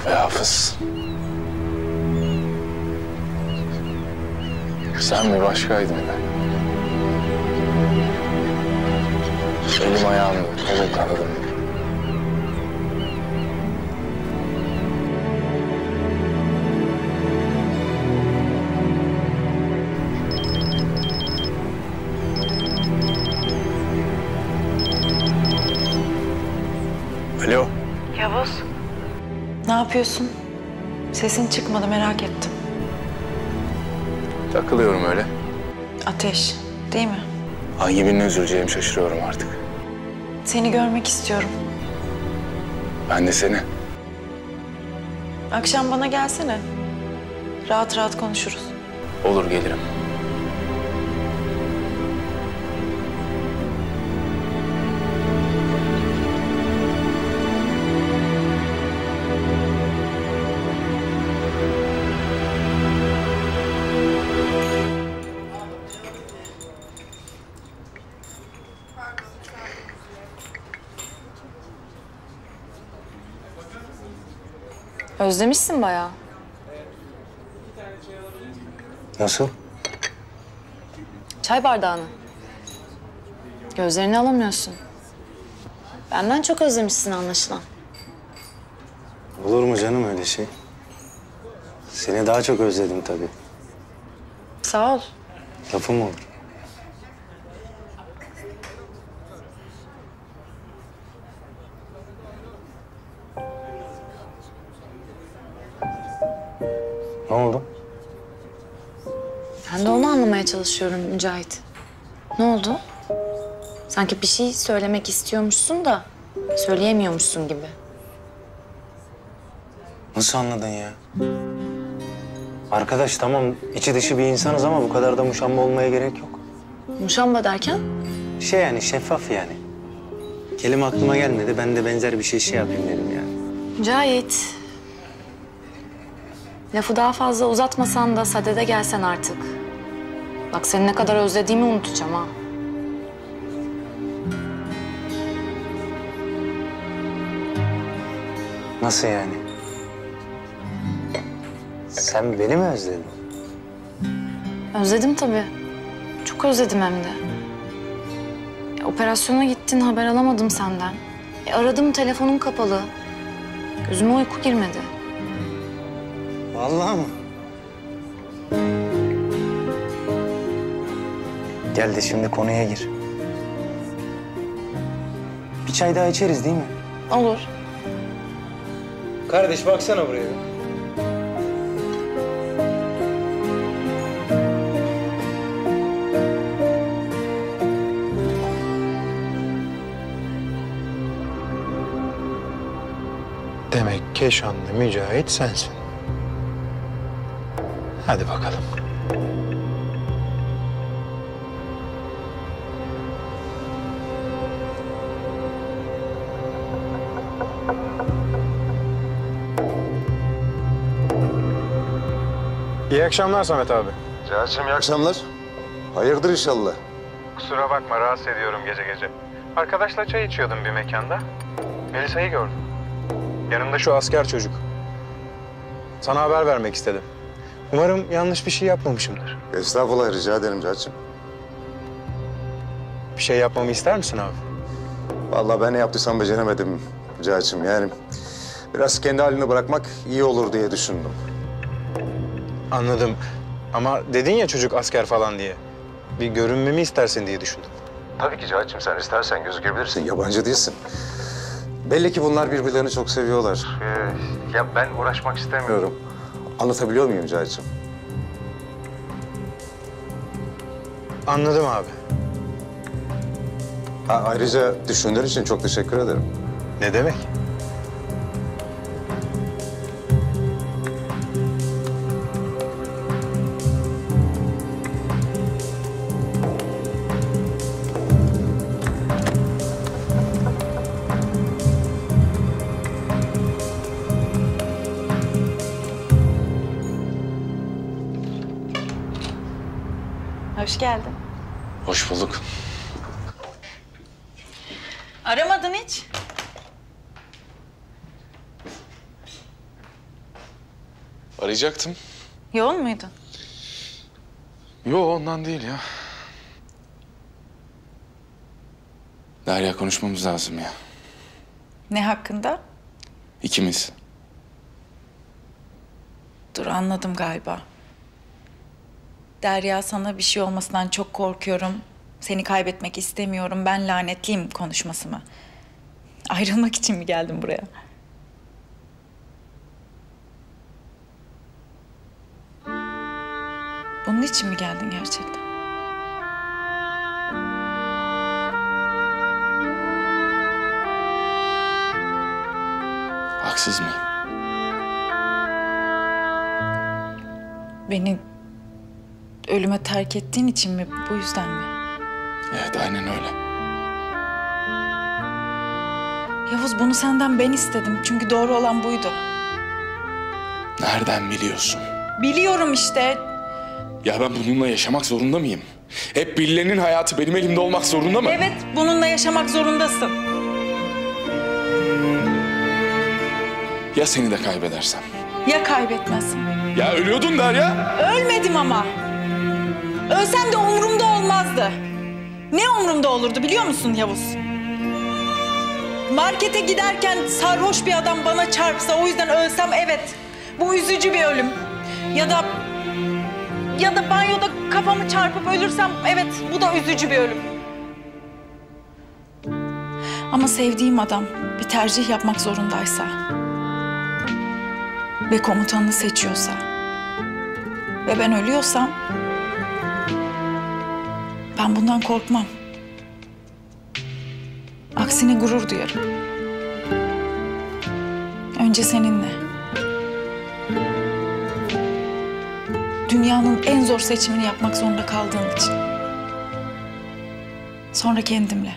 be Hafız. Sen bir başkaydın be. Elim ayağım, kolum kanadım. Alo. Yavuz. Ne yapıyorsun? Sesin çıkmadı, merak ettim. Takılıyorum öyle. Ateş, değil mi? Hangi birine üzüleceğimi şaşırıyorum artık. Seni görmek istiyorum. Ben de seni. Akşam bana gelsene. Rahat rahat konuşuruz. Olur, gelirim. Özlemişsin bayağı. Nasıl? Çay bardağını. Gözlerini alamıyorsun. Benden çok özlemişsin anlaşılan. Olur mu canım öyle şey? Seni daha çok özledim tabii. Sağ ol. Lafım olur. Ne oldu? Ben de onu anlamaya çalışıyorum Mücahit. Ne oldu? Sanki bir şey söylemek istiyormuşsun da söyleyemiyormuşsun gibi. Nasıl anladın ya? Arkadaş tamam içi dışı bir insanız ama bu kadar da muşamba olmaya gerek yok. Muşamba derken? Şey yani şeffaf yani. Kelime aklıma gelmedi. Ben de benzer bir şey yapayım dedim yani. Mücahit. Lafı daha fazla uzatmasan da sadede gelsen artık. Bak seni ne kadar özlediğimi unutacağım ha. Nasıl yani? Sen beni mi özledin? Özledim tabii. Çok özledim hem de. Operasyona gittin, haber alamadım senden. Aradım, telefonun kapalı. Gözüme uyku girmedi. Vallahi mı? Gel de şimdi konuya gir. Bir çay daha içeriz değil mi? Olur. Kardeş baksana buraya. Demek Keşanlı Mücahit sensin. Hadi bakalım. İyi akşamlar Samet abi. Cihat'cığım iyi akşamlar. Hayırdır inşallah. Kusura bakma rahatsız ediyorum gece gece. Arkadaşla çay içiyordum bir mekanda. Melisa'yı gördüm. Yanımda şu asker çocuk. Sana haber vermek istedim. Umarım yanlış bir şey yapmamışımdır. Estağfurullah rica ederim Cihat'cığım. Bir şey yapmamı ister misin abi? Vallahi ben ne yaptıysam beceremedim Cihat'cığım. Yani biraz kendi haline bırakmak iyi olur diye düşündüm. Anladım. Ama dedin ya çocuk asker falan diye. Bir görünmemi istersin diye düşündüm. Tabii ki Cihat'cığım sen istersen gözükebilirsin. Yabancı değilsin. Belli ki bunlar birbirlerini çok seviyorlar. Ya ben uğraşmak istemiyorum. Anlatabiliyor muyum Cihat'cığım? Anladım abi. Ayrıca düşündüğün için çok teşekkür ederim. Ne demek? Hoş geldin. Hoş bulduk. Aramadın hiç. Arayacaktım. Yoğun muydun? Yo, ondan değil ya. Derya, konuşmamız lazım ya. Ne hakkında? İkimiz. Dur, anladım galiba. Derya, sana bir şey olmasından çok korkuyorum. Seni kaybetmek istemiyorum. Ben lanetliyim konuşması mı? Ayrılmak için mi geldin buraya? Bunun için mi geldin gerçekten? Haksız mıyım? Beni ölüme terk ettiğin için mi? Bu yüzden mi? Evet, aynen öyle. Yavuz, bunu senden ben istedim. Çünkü doğru olan buydu. Nereden biliyorsun? Biliyorum işte. Ya ben bununla yaşamak zorunda mıyım? Hep birilerinin hayatı benim elimde olmak zorunda mı? Evet, bununla yaşamak zorundasın. Ya seni de kaybedersem? Ya kaybetmezsin? Ya ölüyordun Derya. Ölmedim ama. Ölsem de umurumda olmazdı. Ne umurumda olurdu biliyor musun Yavuz? Markete giderken sarhoş bir adam bana çarpsa, o yüzden ölsem, evet. Bu üzücü bir ölüm. Ya da banyoda kafamı çarpıp ölürsem, evet, bu da üzücü bir ölüm. Ama sevdiğim adam bir tercih yapmak zorundaysa ve komutanını seçiyorsa ve ben ölüyorsam, ben bundan korkmam. Aksine gurur duyarım. Önce seninle. Dünyanın en zor seçimini yapmak zorunda kaldığın için. Sonra kendimle.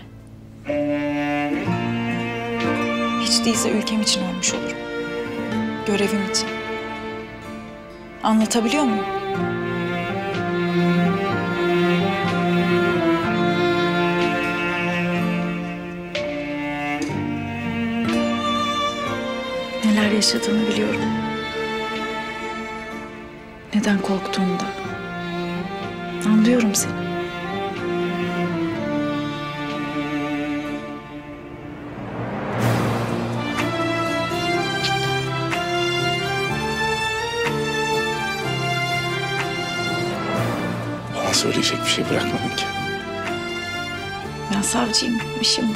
Hiç değilse ülkem için ölmüş olurum. Görevim için. Anlatabiliyor muyum? Neler yaşadığını biliyorum. Neden korktuğunu da. Anlıyorum seni. Bana söyleyecek bir şey bırakmadın ki. Ben savcıyım, işim bu.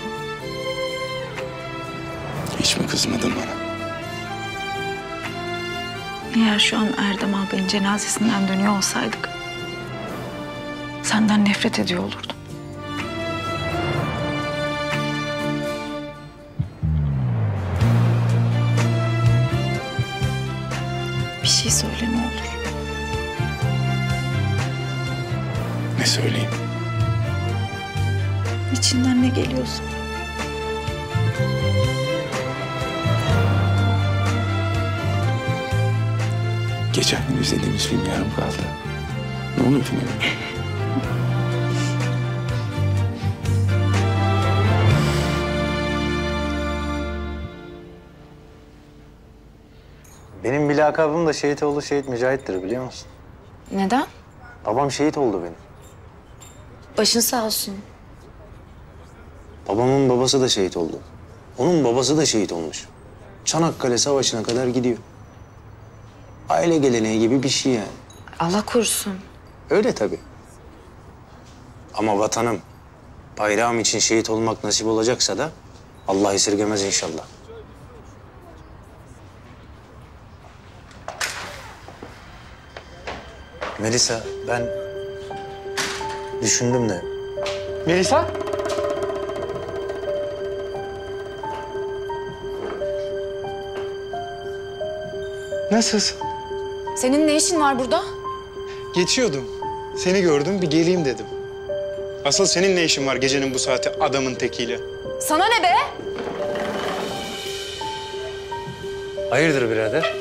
Hiç mi kızmadın bana? Eğer şu an Erdem abinin cenazesinden dönüyor olsaydık, senden nefret ediyor olurdum. Bir şey söyle ne olur. Ne söyleyeyim? İçinden ne geliyorsa. Geçen gün izlediğimiz film yarım kaldı. Ne oluyor filme? Benim bir lakabım da Şehitoğlu Şehit Mücahit'tir biliyor musun? Neden? Babam şehit oldu benim. Başın sağ olsun. Babamın babası da şehit oldu. Onun babası da şehit olmuş. Çanakkale Savaşı'na kadar gidiyor. Aile geleneği gibi bir şey yani. Allah korusun. Öyle tabii. Ama vatanım, bayrağım için şehit olmak nasip olacaksa da Allah esirgemez inşallah. Melisa, ben düşündüm de. Melisa? Nasılsın? Senin ne işin var burada? Geçiyordum. Seni gördüm, bir geleyim dedim. Asıl senin ne işin var gecenin bu saati adamın tekiyle? Sana ne be? Hayırdır birader?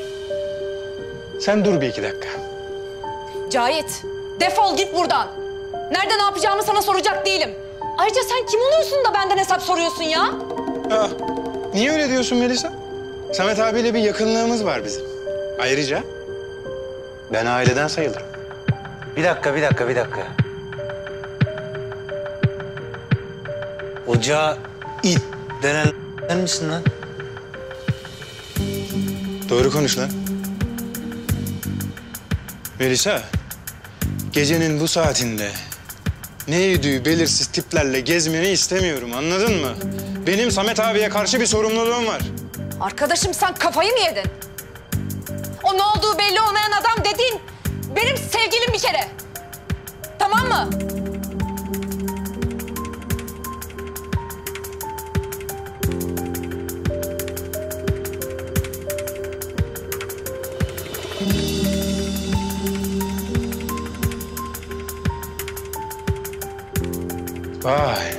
Sen dur bir iki dakika. Cahit, defol git buradan. Nerede ne yapacağımı sana soracak değilim. Ayrıca sen kim oluyorsun da benden hesap soruyorsun ya? Aa, niye öyle diyorsun Melisa? Samet abiyle bir yakınlığımız var bizim. Ayrıca Ben aileden sayılırım. Bir dakika. Ocağa it denen sen misin lan? Doğru konuş lan. Melisa, gecenin bu saatinde ne yediği belirsiz tiplerle gezmeni istemiyorum, anladın mı? Benim Samet abiye karşı bir sorumluluğum var. Arkadaşım sen kafayı mı yedin? O ne olduğu belli olmayan adam dediğin benim sevgilim bir kere. Tamam mı? Vay.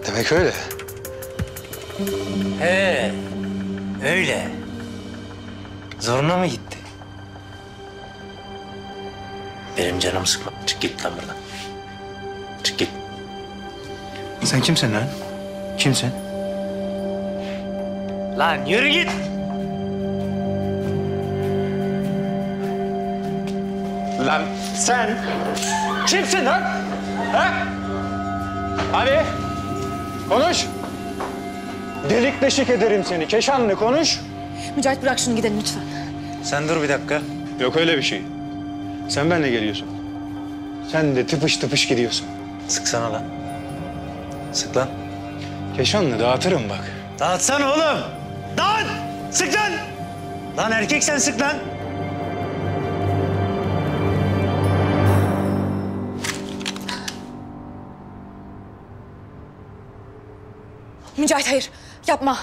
Demek öyle. He, öyle. Zoruna mı gitti? Benim canım sıkma. Çık git lan buradan. Çık git. Sen kimsin lan? Kimsin? Lan yürü git. Lan sen kimsin lan? Ha? Hadi konuş. Delik deşik ederim seni. Keşanlı konuş. Mücahit bırak şunu gidelim lütfen. Sen dur bir dakika. Yok öyle bir şey. Sen benimle geliyorsun. Sen de tıpış tıpış gidiyorsun. Sıksana lan. Sık lan. Keşanlı dağıtırım bak. Dağıtsana oğlum. Dağıt. Sık lan. Lan erkek sen sık lan. Mücahit hayır yapma.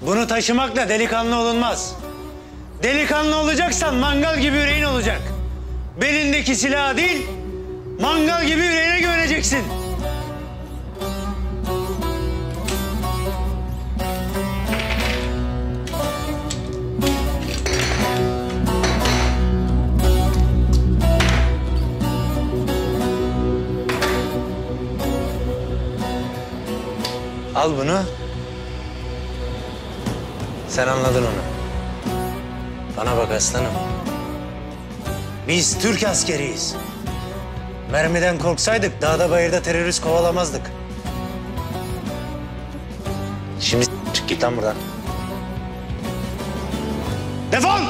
Bunu taşımakla delikanlı olunmaz. Delikanlı olacaksan mangal gibi yüreğin olacak. Belindeki silahı değil, mangal gibi yüreğine güveneceksin. Al bunu. Sen anladın onu. Bana bak aslanım. Biz Türk askeriyiz. Mermiden korksaydık dağda bayırda terörist kovalamazdık. Şimdi çık git lan buradan. Defol!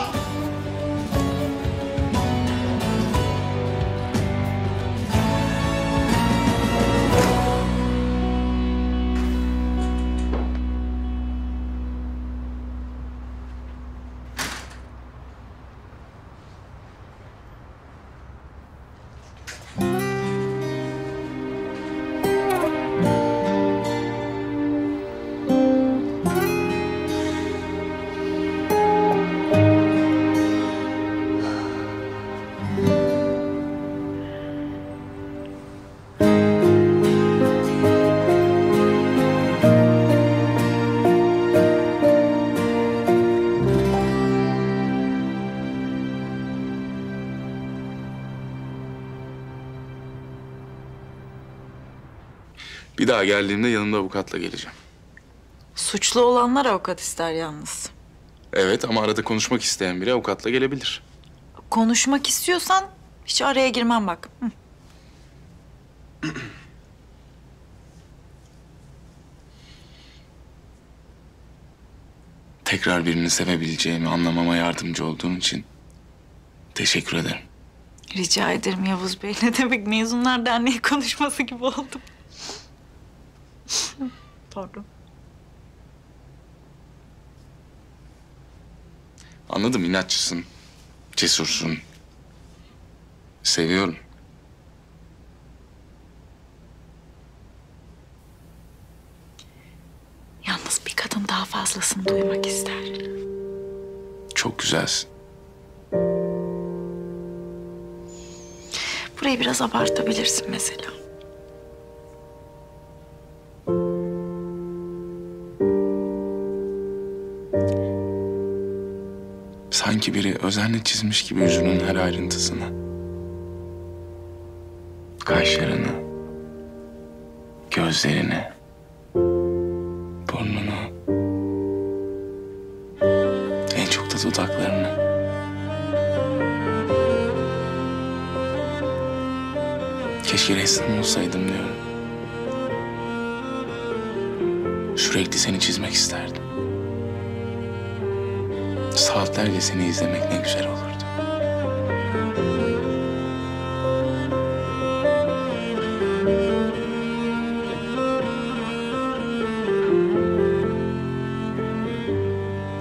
Bir daha geldiğimde yanımda avukatla geleceğim. Suçlu olanlar avukat ister yalnız. Evet ama arada konuşmak isteyen biri avukatla gelebilir. Konuşmak istiyorsan hiç araya girmem bak. Hı. Tekrar birini sevebileceğimi anlamama yardımcı olduğun için teşekkür ederim. Rica ederim Yavuz Bey. Ne demek Mezunlar Derneği konuşması gibi oldum. Pardon. Anladım, inatçısın, cesursun. Seviyorum. Yalnız bir kadın daha fazlasını duymak ister. Çok güzelsin. Burayı biraz abartabilirsin mesela. Sanki biri özenle çizmiş gibi yüzünün her ayrıntısını. Kaşlarını, gözlerini, burnunu. En çok da dudaklarını. Keşke resmin olsaydım diyorum. Sürekli seni çizmek isterdim. Saatlerce seni izlemek ne güzel olurdu.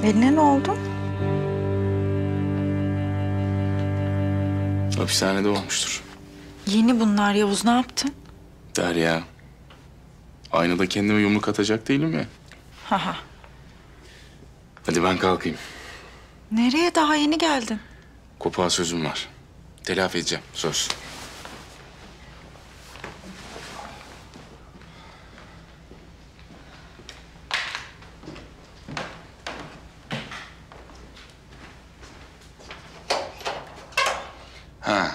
Eline ne oldu? Hapishanede olmuştur. Yeni bunlar Yavuz, ne yaptın? Derya. Aynada kendime yumruk atacak değilim ya. Haha. Hadi ben kalkayım. Nereye, daha yeni geldin? Kopağa sözüm var. Telafi edeceğim, söz. Ha.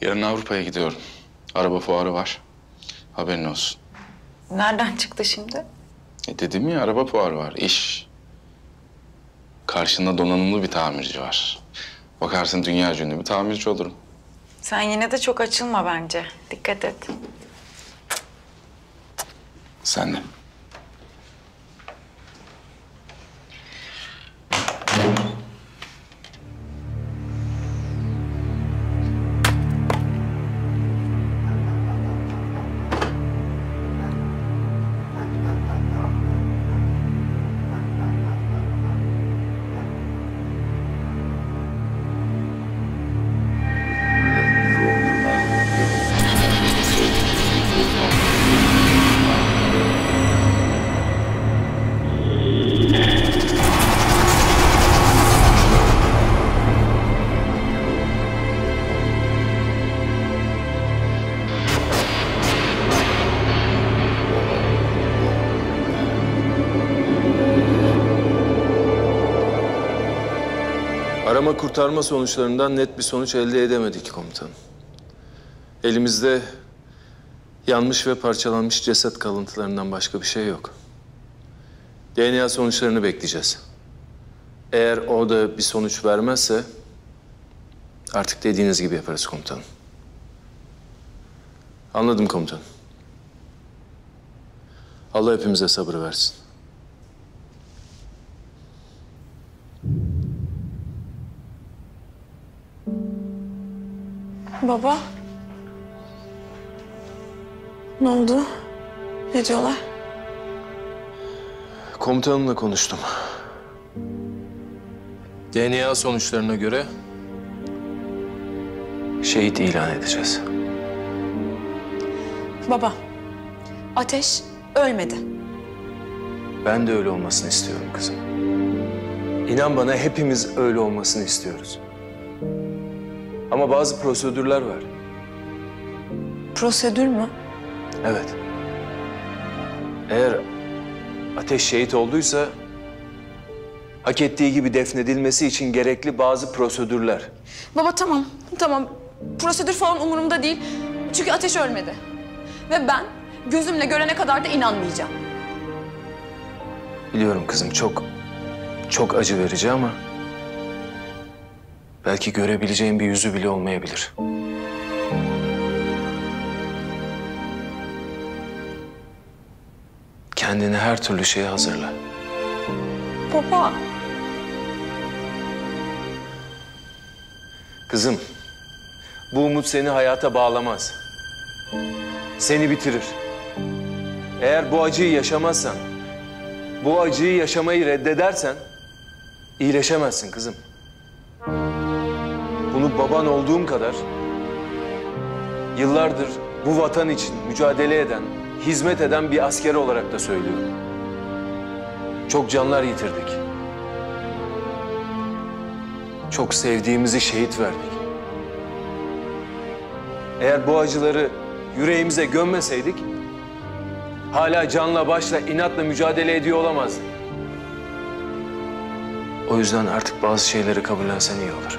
Yarın Avrupa'ya gidiyorum. Araba fuarı var. Haberin olsun. Nereden çıktı şimdi? Dedim ya, araba fuarı var, iş. Karşında donanımlı bir tamirci var. Bakarsın dünyaca ünlü bir tamirci olurum. Sen yine de çok açılma bence. Dikkat et. Sen de. Arama kurtarma sonuçlarından net bir sonuç elde edemedik komutanım. Elimizde yanmış ve parçalanmış ceset kalıntılarından başka bir şey yok. DNA sonuçlarını bekleyeceğiz. Eğer o da bir sonuç vermezse artık dediğiniz gibi yaparız komutanım. Anladım komutanım. Allah hepimize sabır versin. Baba. Ne oldu? Ne diyorlar? Komutanımla konuştum. DNA sonuçlarına göre şehit ilan edeceğiz. Baba. Ateş ölmedi. Ben de öyle olmasını istiyorum kızım. İnan bana, hepimiz öyle olmasını istiyoruz. Ama bazı prosedürler var. Prosedür mü? Evet. Eğer Ateş şehit olduysa hak ettiği gibi defnedilmesi için gerekli bazı prosedürler. Baba tamam. Tamam. Prosedür falan umurumda değil. Çünkü Ateş ölmedi. Ve ben gözümle görene kadar da inanmayacağım. Biliyorum kızım, çok acı verici ama belki görebileceğin bir yüzü bile olmayabilir. Kendini her türlü şeye hazırla. Baba. Kızım, bu umut seni hayata bağlamaz. Seni bitirir. Eğer bu acıyı yaşamazsan, bu acıyı yaşamayı reddedersen iyileşemezsin kızım. Bunu baban olduğum kadar yıllardır bu vatan için mücadele eden, hizmet eden bir asker olarak da söylüyorum. Çok canlar yitirdik. Çok sevdiğimizi şehit verdik. Eğer bu acıları yüreğimize gömmeseydik, hala canla başla, inatla mücadele ediyor olamazdık. O yüzden artık bazı şeyleri kabullensen iyi olur.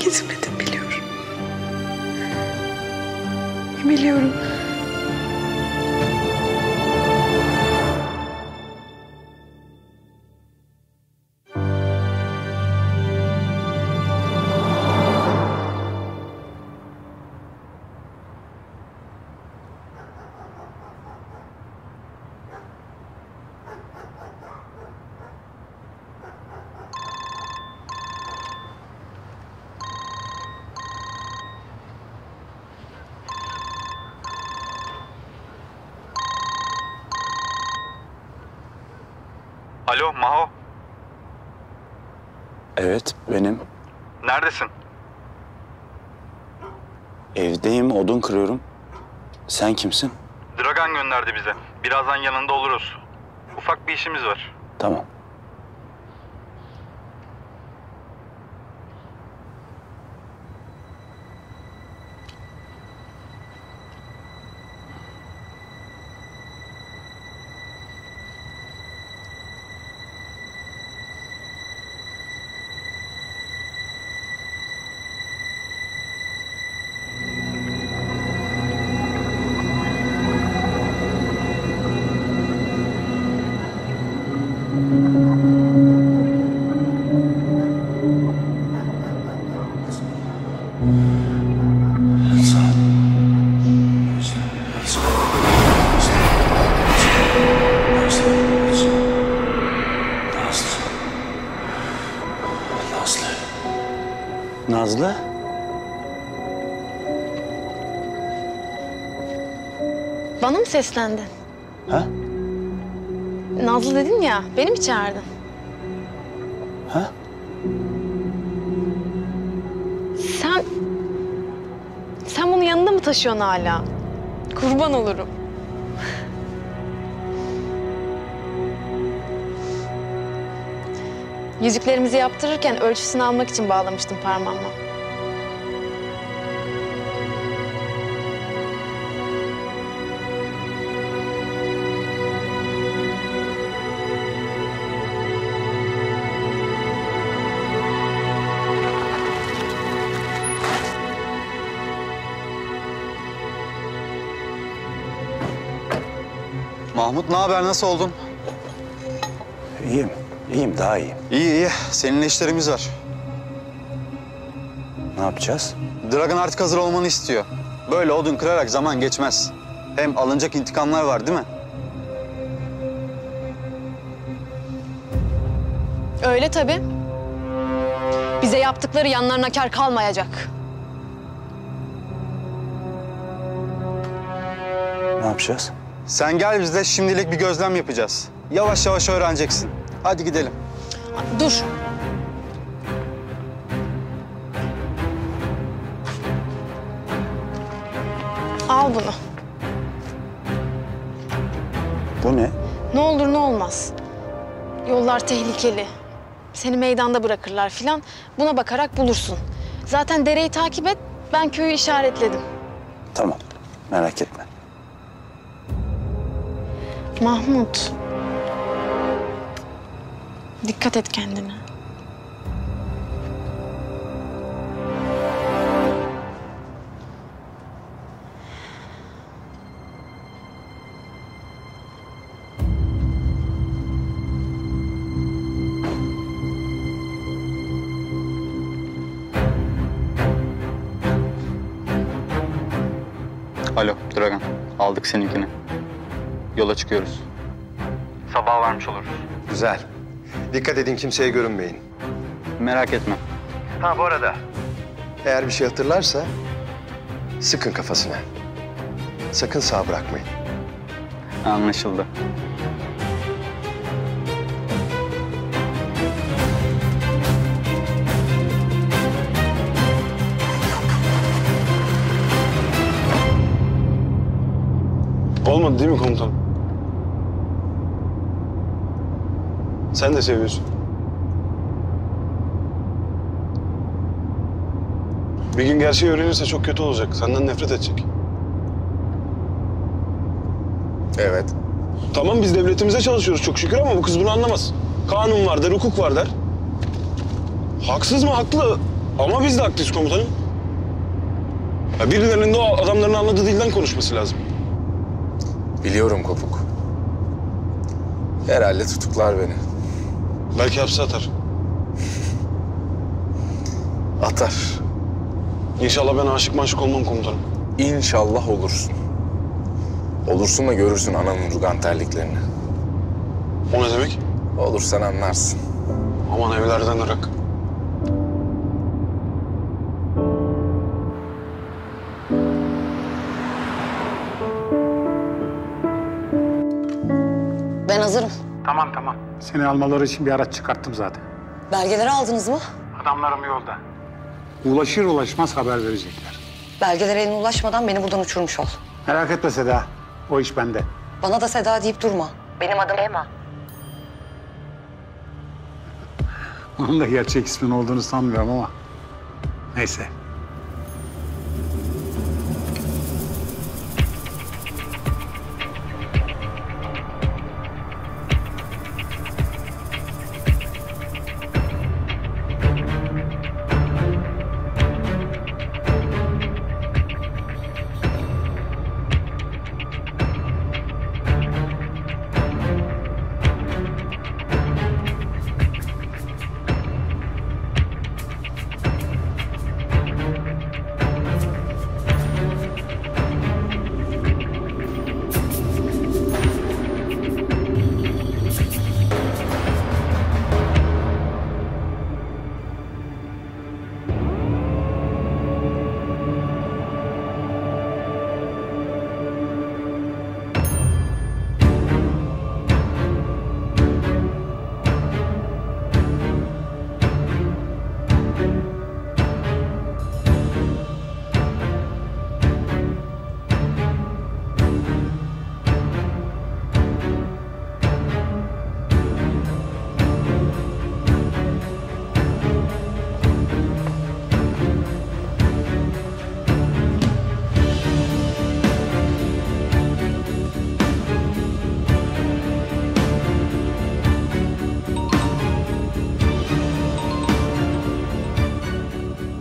gitmedim biliyorum. Biliyorum. Alo Maho, Evet, benim. neredesin? Evdeyim, odun kırıyorum. Sen kimsin? Dragan gönderdi bize. Birazdan yanında oluruz. Ufak bir işimiz var. Tamam. Nazlı? Bana mı seslendin? Ha? Nazlı dedin ya, beni mi çağırdın? Ha? Sen bunu yanında mı taşıyorsun hala? Kurban olurum. Yüzüklerimizi yaptırırken ölçüsünü almak için bağlamıştım parmağıma. Mahmut ne haber, nasıl oldun? İyiyim, daha iyiyim. İyi. Seninle işlerimiz var. Ne yapacağız? Dragan artık hazır olmanı istiyor. Böyle odun kırarak zaman geçmez. Hem alınacak intikamlar var değil mi? Öyle tabii. Bize yaptıkları yanlarına kâr kalmayacak. Ne yapacağız? Sen gel bizle, şimdilik bir gözlem yapacağız. Yavaş yavaş öğreneceksin. Hadi gidelim. Dur. Al bunu. Bu ne? Ne olur ne olmaz. Yollar tehlikeli. Seni meydanda bırakırlar filan. Buna bakarak bulursun. Zaten dereyi takip et. Ben köyü işaretledim. Tamam, merak etme. Mahmut. Dikkat et kendine. Alo Dragan, aldık seninkini. Yola çıkıyoruz. Sabah varmış oluruz. Güzel. Dikkat edin, kimseye görünmeyin. Merak etme. Ha bu arada, eğer bir şey hatırlarsa sıkın kafasına. Sakın sağ bırakmayın. Anlaşıldı. Olmadı değil mi komutanım? Sen de seviyorsun. Bir gün gerçeği öğrenirse çok kötü olacak. Senden nefret edecek. Evet. Tamam, biz devletimize çalışıyoruz çok şükür ama bu kız bunu anlamaz. Kanun var der, hukuk var der. Haksız mı? Haklı. Ama biz de haklıyız komutanım. Ya birilerinin de o adamların anladığı dilden konuşması lazım. Biliyorum Kopuk. Herhalde tutuklar beni. Belki hapse atar. Atar. İnşallah ben aşık maşık olmam komutanım. İnşallah olursun. Olursun da görürsün ananın rugan terliklerini. O ne demek? Olursan anlarsın. Aman evlerden ırak. Ben hazırım. Tamam. Seni almaları için bir araç çıkarttım zaten. Belgeleri aldınız mı? Adamlarım yolda. Ulaşır ulaşmaz haber verecekler. Belgeler eline ulaşmadan beni buradan uçurmuş ol. Merak etme Seda. O iş bende. Bana da Seda deyip durma. Benim adım Emma. Onun da gerçek ismin olduğunu sanmıyorum ama. Neyse.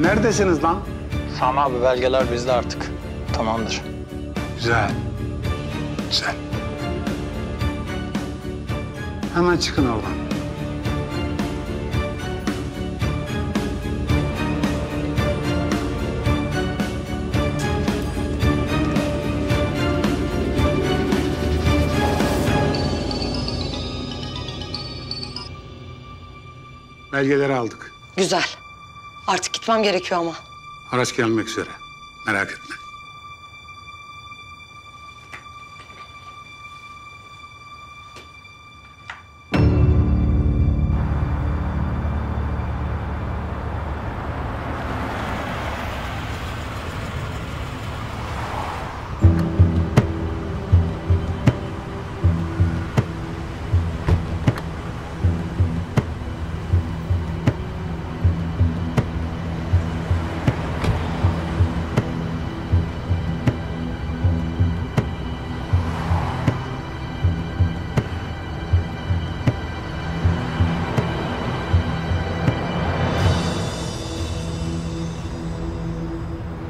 Neredesiniz lan? Sami abi belgeler bizde artık. Tamamdır. Güzel. Hemen çıkın oradan. Belgeleri aldık. Güzel. Artık gitmem gerekiyor ama. Araç gelmek üzere. Merak etme.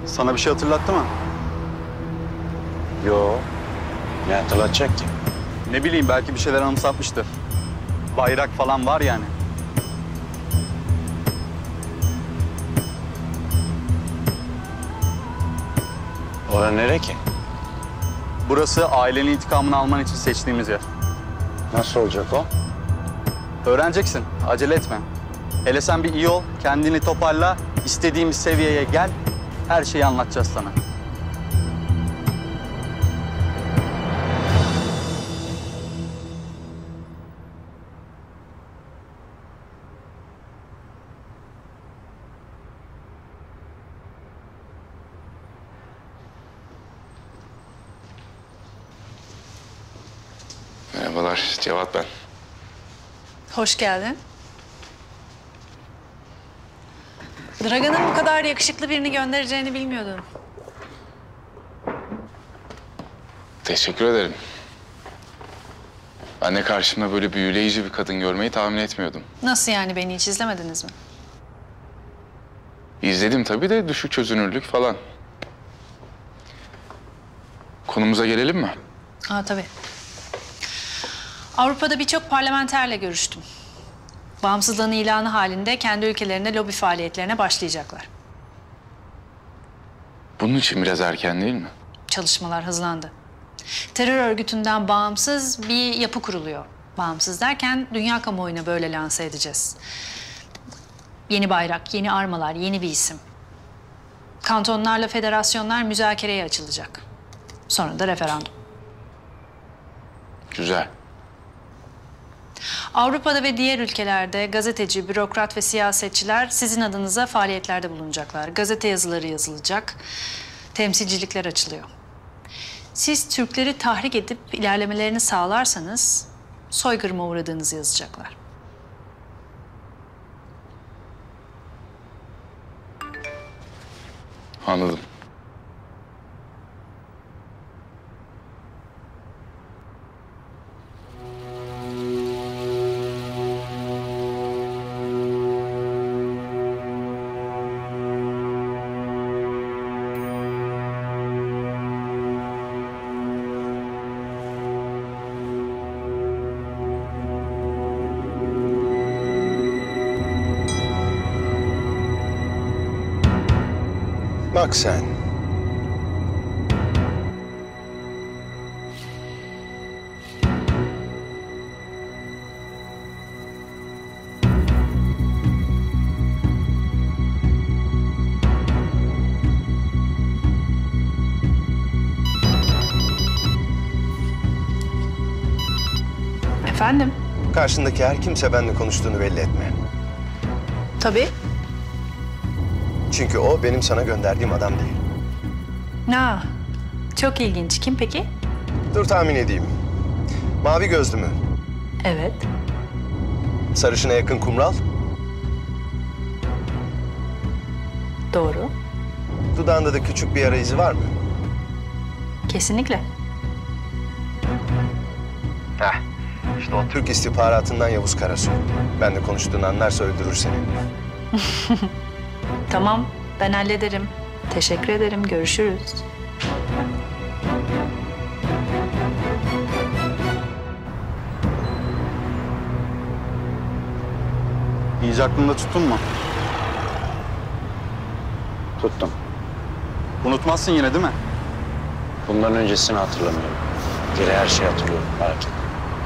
Sana bir şey hatırlattı mı? Yo. Ne hatırlatacak ki? Ne bileyim belki bir şeyler anımsatmıştır. Bayrak falan var yani. Orada nere ki? Burası ailenin intikamını alman için seçtiğimiz yer. Nasıl olacak o? Öğreneceksin. Acele etme. Hele sen bir iyi ol, kendini toparla, istediğimiz seviyeye gel. Her şeyi anlatacağız sana. Merhabalar, Cevat ben. Hoş geldin. Dragan'ın bu kadar yakışıklı birini göndereceğini bilmiyordum. Teşekkür ederim. Ben de karşımda böyle büyüleyici bir kadın görmeyi tahmin etmiyordum. Nasıl yani, beni hiç izlemediniz mi? İzledim tabii de düşük çözünürlük falan. Konumuza gelelim mi? Tabii. Avrupa'da birçok parlamenterle görüştüm. Bağımsızlığın ilanı halinde kendi ülkelerinde lobi faaliyetlerine başlayacaklar. Bunun için biraz erken değil mi? Çalışmalar hızlandı. Terör örgütünden bağımsız bir yapı kuruluyor. Bağımsız derken dünya kamuoyuna böyle lanse edeceğiz. Yeni bayrak, yeni armalar, yeni bir isim. Kantonlarla federasyonlar müzakereye açılacak. Sonra da referandum. Güzel. Avrupa'da ve diğer ülkelerde gazeteci, bürokrat ve siyasetçiler sizin adınıza faaliyetlerde bulunacaklar. Gazete yazıları yazılacak, temsilcilikler açılıyor. Siz Türkleri tahrik edip ilerlemelerini sağlarsanız soykırıma uğradığınızı yazacaklar. Anladım. Bak sen. Efendim? Karşındaki her kimse benimle konuştuğunu belli etme. Tabii. Çünkü o benim sana gönderdiğim adam değil. Çok ilginç. Kim peki? Dur tahmin edeyim. Mavi gözlü mü? Evet. Sarışına yakın kumral? Doğru. Dudağında da küçük bir yara izi var mı? Kesinlikle. Heh. İşte o Türk istihbaratından Yavuz Karasu. Benle konuştuğunu anlarsa öldürür seni. Tamam, ben hallederim. Teşekkür ederim. Görüşürüz. İyice aklında tuttun mu? Tuttum. Unutmazsın yine değil mi? Bundan öncesini hatırlamıyorum. Geri her şeyi hatırlıyorum, merak etme.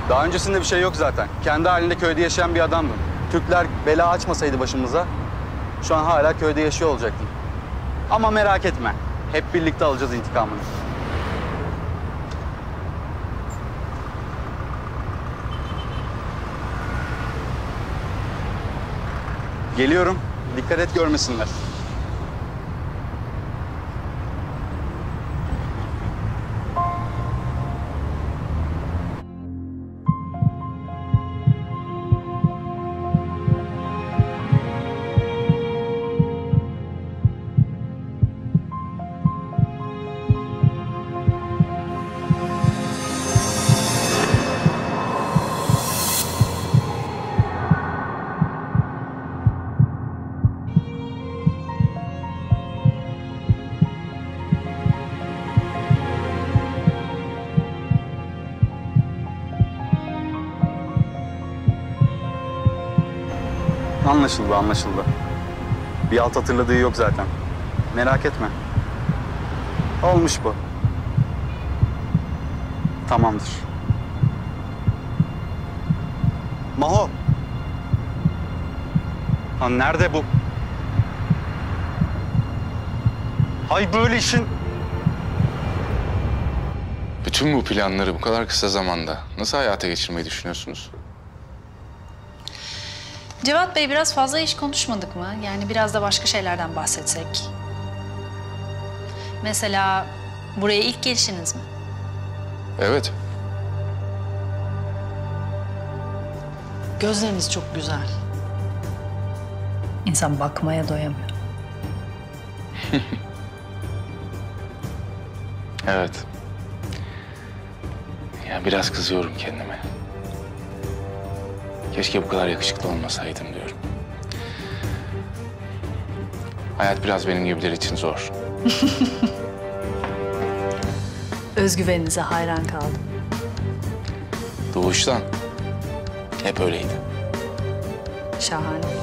Daha öncesinde bir şey yok zaten. Kendi halinde köyde yaşayan bir adamdın. Türkler bela açmasaydı başımıza, şu an hala köyde yaşıyor olacaktın. Ama merak etme, hep birlikte alacağız intikamını. Geliyorum, dikkat et görmesinler. Anlaşıldı, anlaşıldı. Bir alt hatırladığı yok zaten. Merak etme. Olmuş bu. Tamamdır. Maho. Ha nerede bu? Hay böyle işin. Bütün bu planları bu kadar kısa zamanda nasıl hayata geçirmeyi düşünüyorsunuz? Cevat Bey, biraz fazla iş konuşmadık mı? Yani biraz da başka şeylerden bahsetsek. Mesela buraya ilk gelişiniz mi? Evet. Gözleriniz çok güzel. İnsan bakmaya doyamıyor. Evet. Ya biraz kızıyorum kendime. Keşke bu kadar yakışıklı olmasaydım diyorum. Hayat biraz benim gibiler için zor. Özgüveninize hayran kaldım. Doğuştan. Hep öyleydi. Şahane.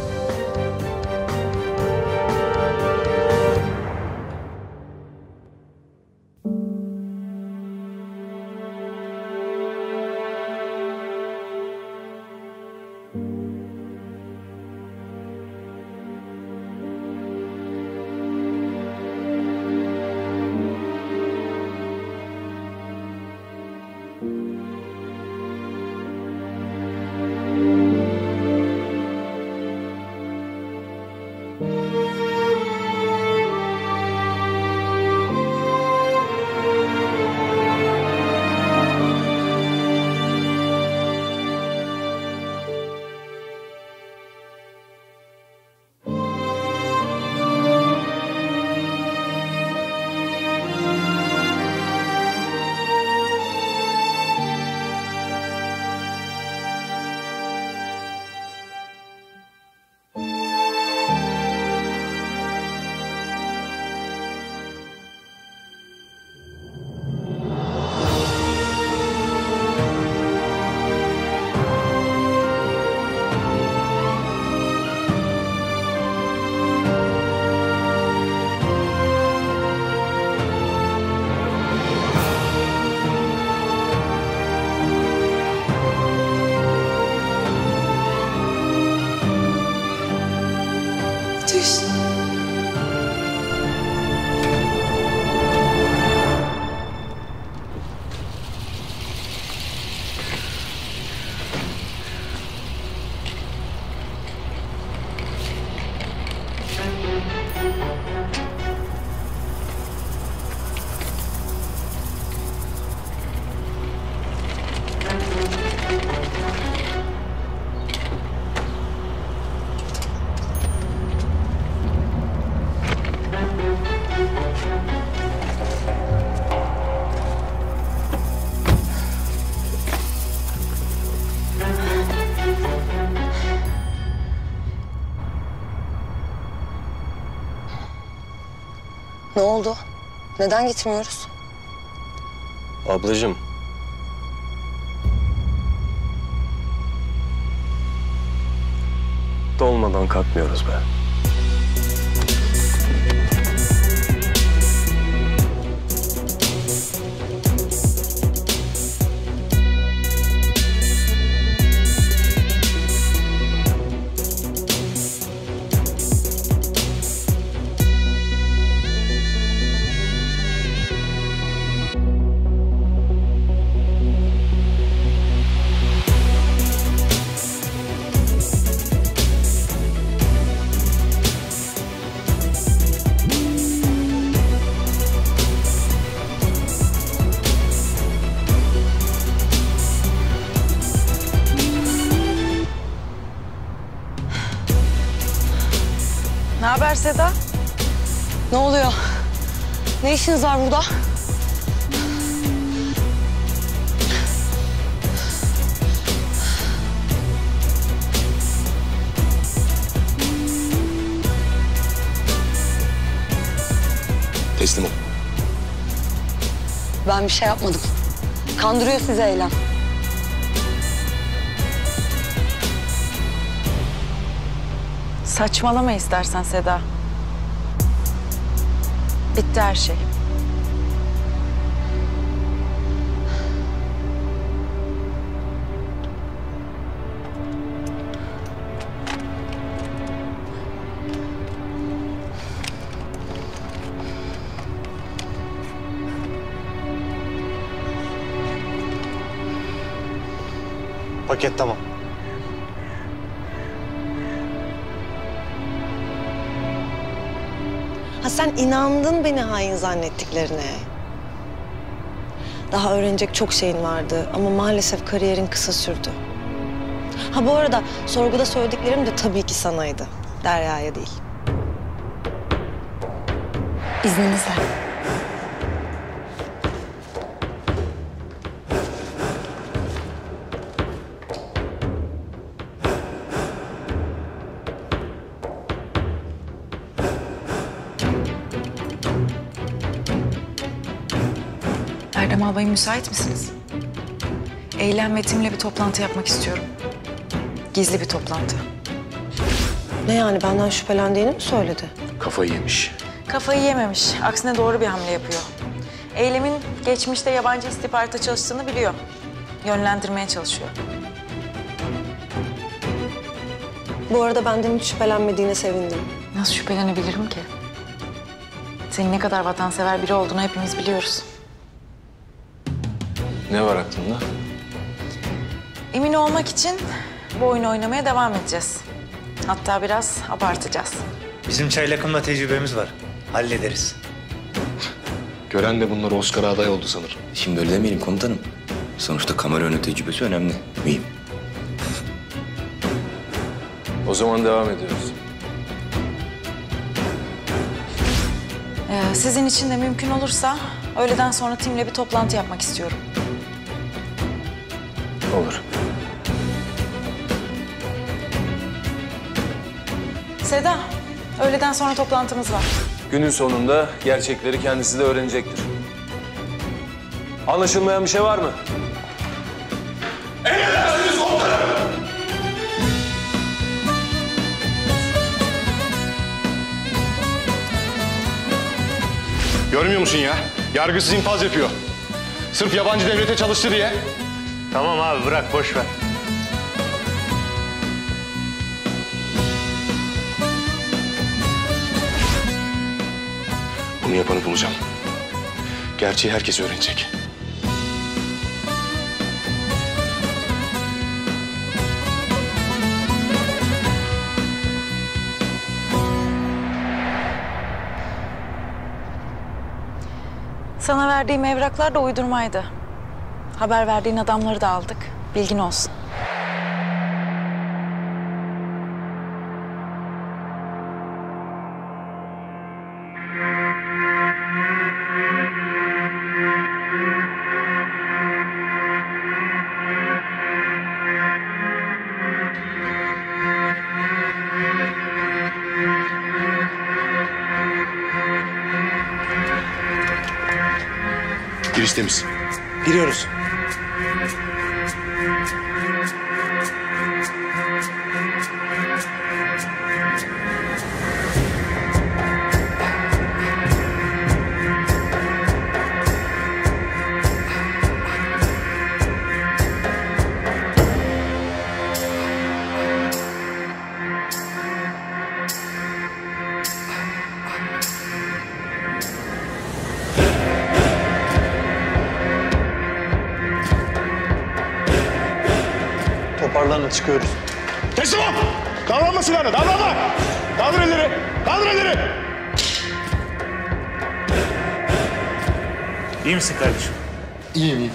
Ne oldu? Neden gitmiyoruz? Ablacığım. Dolmadan kalkmıyoruz be. Ne haber Seda? Ne oluyor? Ne işiniz var burada? Teslim ol. Ben bir şey yapmadım. Kandırıyor sizi Eylem. Saçmalama istersen Seda. Bitti her şey. Paket tamam. Ha sen inandın beni hain zannettiklerine. Daha öğrenecek çok şeyin vardı ama maalesef kariyerin kısa sürdü. Ha bu arada sorguda söylediklerim de tabii ki sanaydı. Derya'ya değil. İzninizle. Kemal Bey müsait misiniz? Eylem ve Tim'le bir toplantı yapmak istiyorum. Gizli bir toplantı. Ne yani, benden şüphelendiğini mi söyledi? Kafayı yemiş. Kafayı yememiş. Aksine doğru bir hamle yapıyor. Eylem'in geçmişte yabancı istihbaratta çalıştığını biliyor. Yönlendirmeye çalışıyor. Bu arada benden hiç şüphelenmediğine sevindim. Nasıl şüphelenebilirim ki? Senin ne kadar vatansever biri olduğunu hepimiz biliyoruz. Ne var aklında? Emin olmak için bu oyunu oynamaya devam edeceğiz. Hatta biraz abartacağız. Bizim çaylakımla tecrübemiz var. Hallederiz. Gören de bunlar Oscar'a aday oldu sanır. Şimdi öyle demeyelim komutanım. Sonuçta kamera önü tecrübesi önemli. Mühim. O zaman devam ediyoruz. Sizin için de mümkün olursa öğleden sonra Tim'le bir toplantı yapmak istiyorum. Olur. Seda, öğleden sonra toplantımız var. Günün sonunda gerçekleri kendisi de öğrenecektir. Anlaşılmayan bir şey var mı? Emredersiniz komutanım. Görmüyor musun ya? Yargısız infaz yapıyor. Sırf yabancı devlete çalıştı diye. Tamam abi, bırak, boş ver. Bunu yapanı bulacağım. Gerçeği herkes öğrenecek. Sana verdiğim evraklar da uydurmaydı. Haber verdiğin adamları da aldık. Bilgin olsun. Giriş temiz. Giriyoruz. Toparlanın, çıkıyoruz. Teslim ol! Davranma silahına, davranma! Kaldır elleri, kaldır elleri! İyi misin kardeşim? İyiyim, iyiyim.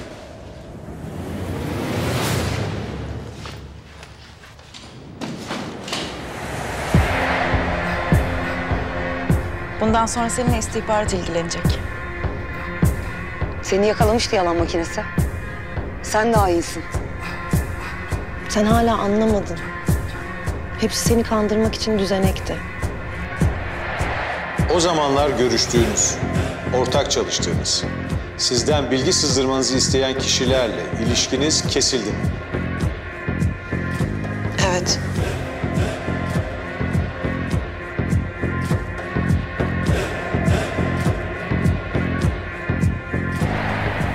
Bundan sonra seninle istihbarat ilgilenecek. Seni yakalamıştı yalan makinesi. Sen daha iyisin. Sen hala anlamadın. Hepsi seni kandırmak için düzenekti. O zamanlar görüştüğünüz, ortak çalıştığınız, sizden bilgi sızdırmanızı isteyen kişilerle ilişkiniz kesildi mi? Evet.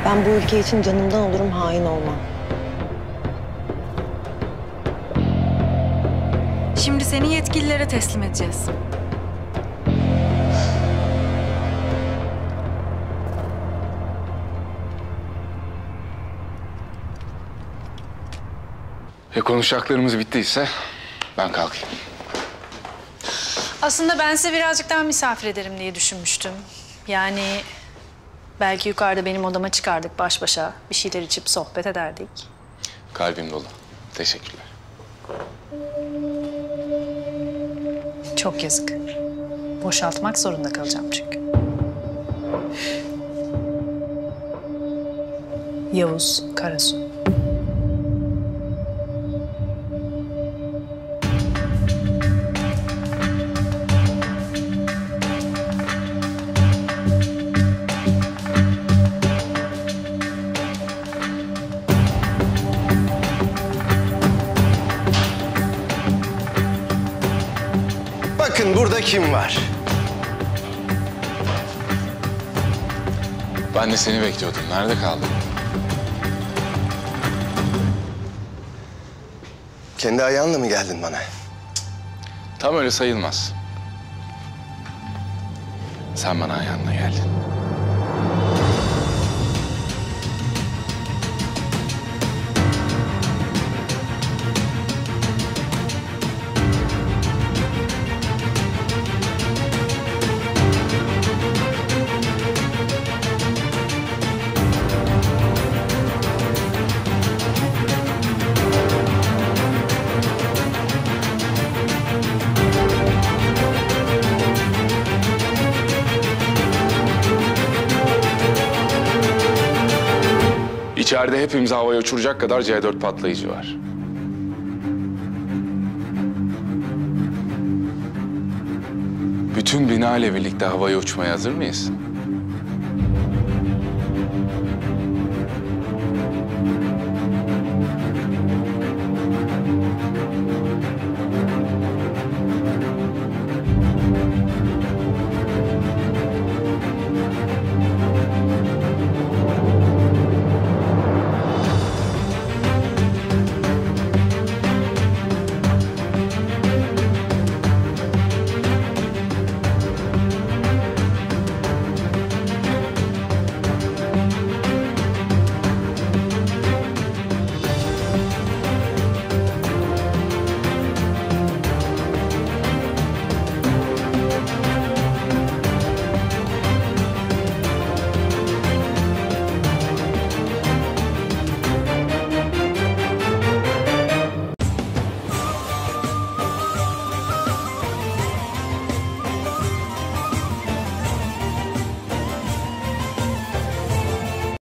Ben bu ülke için canımdan olurum, hain olmam. Şimdi seni yetkililere teslim edeceğiz. Konuşacaklarımız bittiyse ben kalkayım. Aslında ben size birazcık daha misafir ederim diye düşünmüştüm. Yani belki yukarıda benim odama çıkardık baş başa. Bir şeyler içip sohbet ederdik. Kalbim dolu. Teşekkürler. Çok yazık. Boşaltmak zorunda kalacağım çünkü. Yavuz Karasu. Bakın burada kim var? Ben de seni bekliyordum. Nerede kaldın? Kendi ayağınla mı geldin bana? Tam öyle sayılmaz. Sen bana ayağınla geldin. İçeride hepimizi havaya uçuracak kadar C4 patlayıcı var. Bütün bina ile birlikte havaya uçmaya hazır mıyız?